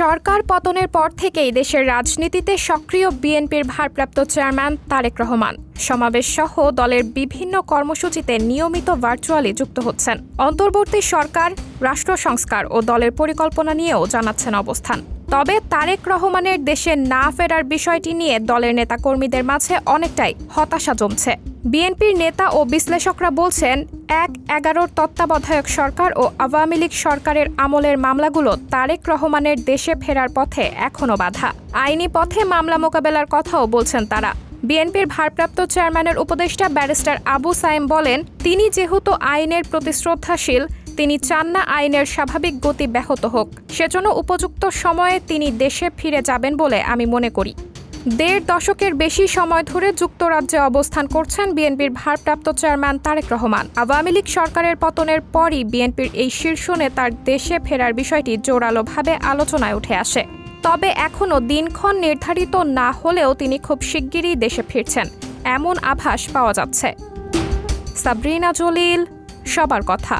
সরকার পতনের পর থেকেই দেশের রাজনীতিতে সক্রিয় বিএনপির ভারপ্রাপ্ত চেয়ারম্যান তারেক রহমান সমাবেশ সহ দলের বিভিন্ন কর্মসূচিতে নিয়মিত ভার্চুয়ালি যুক্ত হচ্ছেন। অন্তর্বর্তী সরকার, রাষ্ট্র সংস্কার ও দলের পরিকল্পনা নিয়েও জানাচ্ছেন অবস্থান। তবে তারেক রহমানের দেশে না ফেরার বিষয়টি নিয়ে দলের নেতাকর্মীদের মাঝে অনেকটাই হতাশা জমছে। বিএনপির নেতা ও বিশ্লেষকরা বলছেন, ১/১১ তত্ত্বাবধায়ক সরকার ও আওয়ামী লীগ সরকারের আমলের মামলাগুলো তারেক রহমানের দেশে ফেরার পথে এখনও বাধা। আইনি পথে মামলা মোকাবেলার কথাও বলছেন তারা। বিএনপির ভারপ্রাপ্ত চেয়ারম্যানের উপদেষ্টা ব্যারিস্টার আবু সায়েম বলেন, তিনি যেহেতু আইনের প্রতি শ্রদ্ধাশীল, তিনি চান না আইনের স্বাভাবিক গতি ব্যাহত হোক। সেজন্য উপযুক্ত সময়ে তিনি দেশে ফিরে যাবেন বলে আমি মনে করি। ১.৫ দশকের বেশি সময় ধরে যুক্তরাজ্যে অবস্থান করছেন বিএনপির ভারপ্রাপ্ত চেয়ারম্যান তারেক রহমান। আওয়ামী লীগ সরকারের পতনের পরই বিএনপির এই শীর্ষ নেতার দেশে ফেরার বিষয়টি জোরালোভাবে আলোচনায় উঠে আসে। তবে এখনও দিনক্ষণ নির্ধারিত না হলেও তিনি খুব শিগগিরই দেশে ফিরছেন, এমন আভাস পাওয়া যাচ্ছে। সাবরিনা জলিল, সবার কথা।